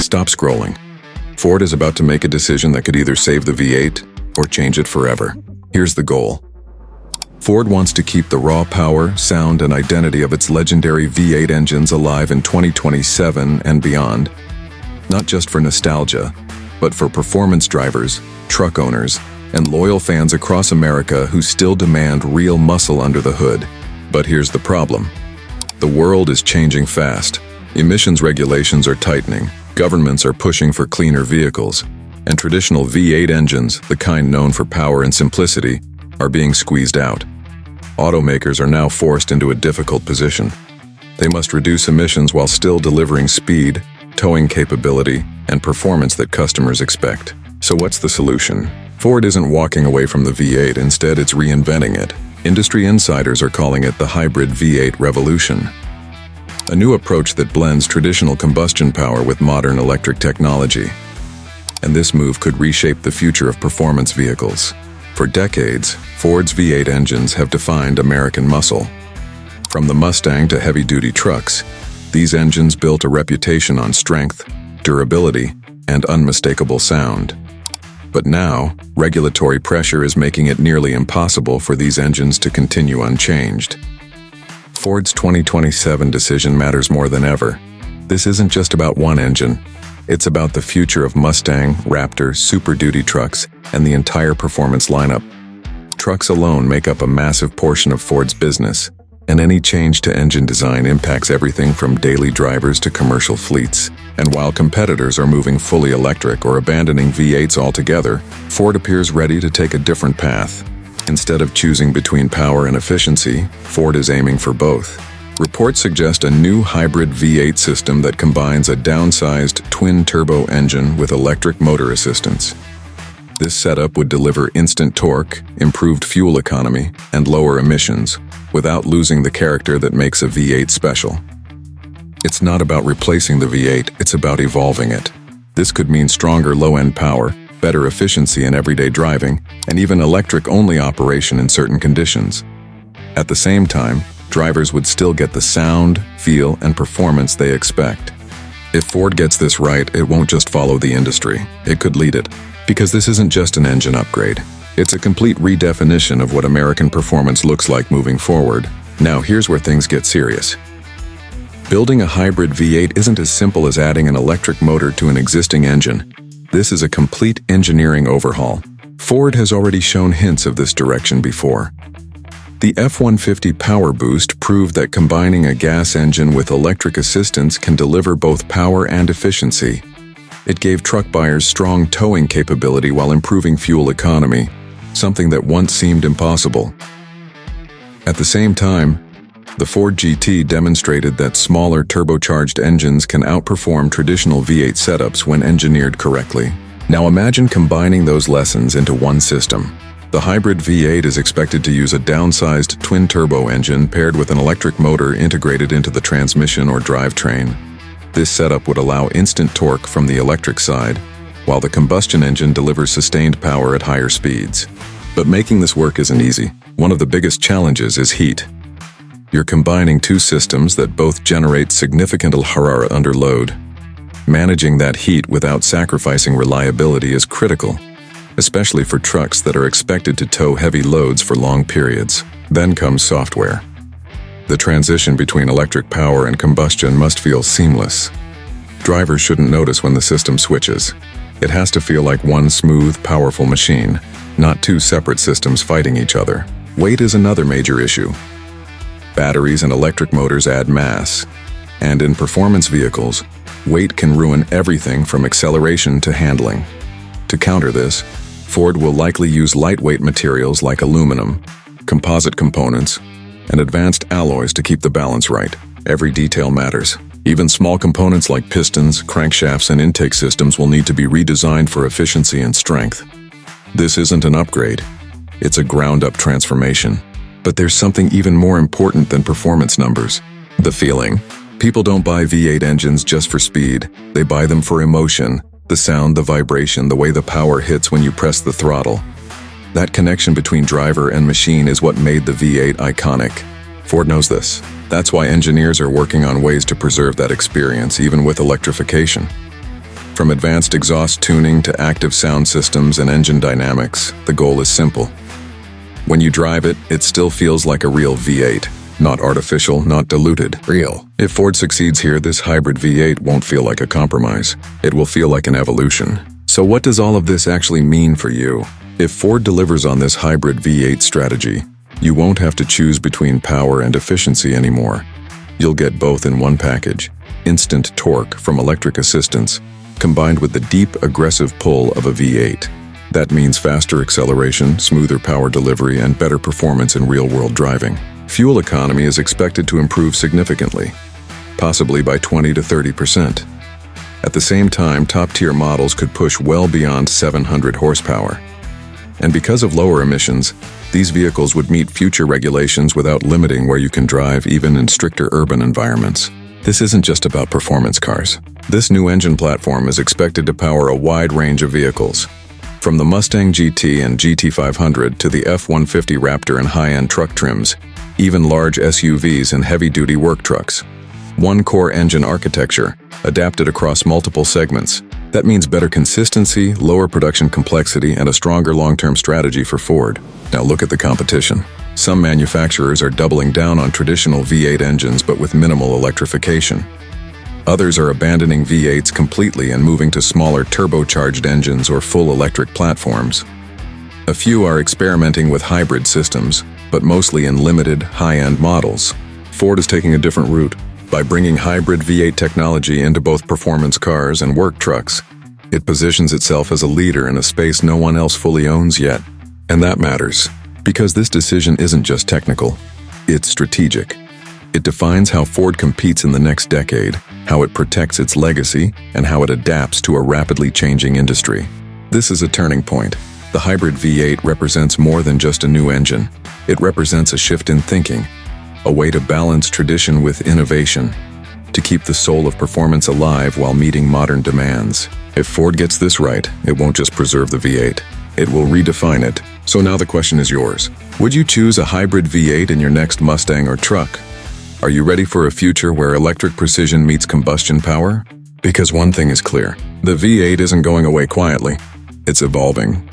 stop scrolling. Ford is about to make a decision that could either save the V8 or change it forever. Here's the goal. Ford wants to keep the raw power, sound, and identity of its legendary V8 engines alive in 2027 and beyond. Not just for nostalgia, but for performance drivers, truck owners, and loyal fans across America who still demand real muscle under the hood. But here's the problem. The world is changing fast. Emissions regulations are tightening, governments are pushing for cleaner vehicles, and traditional V8 engines, the kind known for power and simplicity, are being squeezed out. Automakers are now forced into a difficult position. They must reduce emissions while still delivering speed, towing capability, and performance that customers expect. So what's the solution? Ford isn't walking away from the V8, instead it's reinventing it. Industry insiders are calling it the hybrid V8 revolution. A new approach that blends traditional combustion power with modern electric technology. And this move could reshape the future of performance vehicles. For decades, Ford's V8 engines have defined American muscle. From the Mustang to heavy-duty trucks, these engines built a reputation on strength, durability, and unmistakable sound. But now, regulatory pressure is making it nearly impossible for these engines to continue unchanged. Ford's 2027 decision matters more than ever. This isn't just about one engine. It's about the future of Mustang, Raptor, Super Duty trucks, and the entire performance lineup. Trucks alone make up a massive portion of Ford's business, and any change to engine design impacts everything from daily drivers to commercial fleets. And while competitors are moving fully electric or abandoning V8s altogether, Ford appears ready to take a different path. Instead of choosing between power and efficiency, Ford is aiming for both. Reports suggest a new hybrid V8 system that combines a downsized twin-turbo engine with electric motor assistance. This setup would deliver instant torque, improved fuel economy, and lower emissions, without losing the character that makes a V8 special. It's not about replacing the V8, it's about evolving it. This could mean stronger low-end power, better efficiency in everyday driving, and even electric-only operation in certain conditions. At the same time, drivers would still get the sound, feel, and performance they expect. If Ford gets this right, it won't just follow the industry, it could lead it. Because this isn't just an engine upgrade. It's a complete redefinition of what American performance looks like moving forward. Now here's where things get serious. Building a hybrid V8 isn't as simple as adding an electric motor to an existing engine. This is a complete engineering overhaul. Ford has already shown hints of this direction before. The F-150 Power Boost proved that combining a gas engine with electric assistance can deliver both power and efficiency. It gave truck buyers strong towing capability while improving fuel economy, something that once seemed impossible. At the same time, the Ford GT demonstrated that smaller turbocharged engines can outperform traditional V8 setups when engineered correctly. Now imagine combining those lessons into one system. The hybrid V8 is expected to use a downsized twin-turbo engine paired with an electric motor integrated into the transmission or drivetrain. This setup would allow instant torque from the electric side, while the combustion engine delivers sustained power at higher speeds. But making this work isn't easy. One of the biggest challenges is heat. You're combining two systems that both generate significant harara under load. Managing that heat without sacrificing reliability is critical, especially for trucks that are expected to tow heavy loads for long periods. Then comes software. The transition between electric power and combustion must feel seamless. Drivers shouldn't notice when the system switches. It has to feel like one smooth, powerful machine, not two separate systems fighting each other. Weight is another major issue. Batteries and electric motors add mass, and in performance vehicles, weight can ruin everything from acceleration to handling. To counter this, Ford will likely use lightweight materials like aluminum, composite components, and advanced alloys to keep the balance right. Every detail matters. Even small components like pistons, crankshafts, and intake systems will need to be redesigned for efficiency and strength. This isn't an upgrade, it's a ground-up transformation. But there's something even more important than performance numbers. The feeling. People don't buy V8 engines just for speed, they buy them for emotion. The sound, the vibration, the way the power hits when you press the throttle. That connection between driver and machine is what made the V8 iconic. Ford knows this. That's why engineers are working on ways to preserve that experience, even with electrification. From advanced exhaust tuning to active sound systems and engine dynamics, the goal is simple. When you drive it, it still feels like a real V8. Not artificial, not diluted, real. If Ford succeeds here, this hybrid V8 won't feel like a compromise. It will feel like an evolution. So what does all of this actually mean for you? If Ford delivers on this hybrid V8 strategy, you won't have to choose between power and efficiency anymore. You'll get both in one package. Instant torque from electric assistance, combined with the deep, aggressive pull of a V8. That means faster acceleration, smoother power delivery, and better performance in real-world driving. Fuel economy is expected to improve significantly, possibly by 20 to 30%. At the same time, top-tier models could push well beyond 700 horsepower. And because of lower emissions, these vehicles would meet future regulations without limiting where you can drive, even in stricter urban environments. This isn't just about performance cars. This new engine platform is expected to power a wide range of vehicles, from the Mustang GT and GT500 to the F-150 Raptor and high-end truck trims, even large SUVs and heavy-duty work trucks. One core engine architecture, adapted across multiple segments. That means better consistency, lower production complexity, and a stronger long-term strategy for Ford. Now look at the competition. Some manufacturers are doubling down on traditional V8 engines but with minimal electrification. Others are abandoning V8s completely and moving to smaller turbocharged engines or full electric platforms. A few are experimenting with hybrid systems, but mostly in limited, high-end models. Ford is taking a different route. By bringing hybrid V8 technology into both performance cars and work trucks, it positions itself as a leader in a space no one else fully owns yet. And that matters, because this decision isn't just technical, it's strategic. It defines how Ford competes in the next decade, how it protects its legacy, and how it adapts to a rapidly changing industry. This is a turning point. The hybrid V8 represents more than just a new engine. It represents a shift in thinking, a way to balance tradition with innovation, to keep the soul of performance alive while meeting modern demands. If Ford gets this right, it won't just preserve the V8, it will redefine it. So now the question is yours. Would you choose a hybrid V8 in your next Mustang or truck? Are you ready for a future where electric precision meets combustion power? Because one thing is clear, the V8 isn't going away quietly. It's evolving.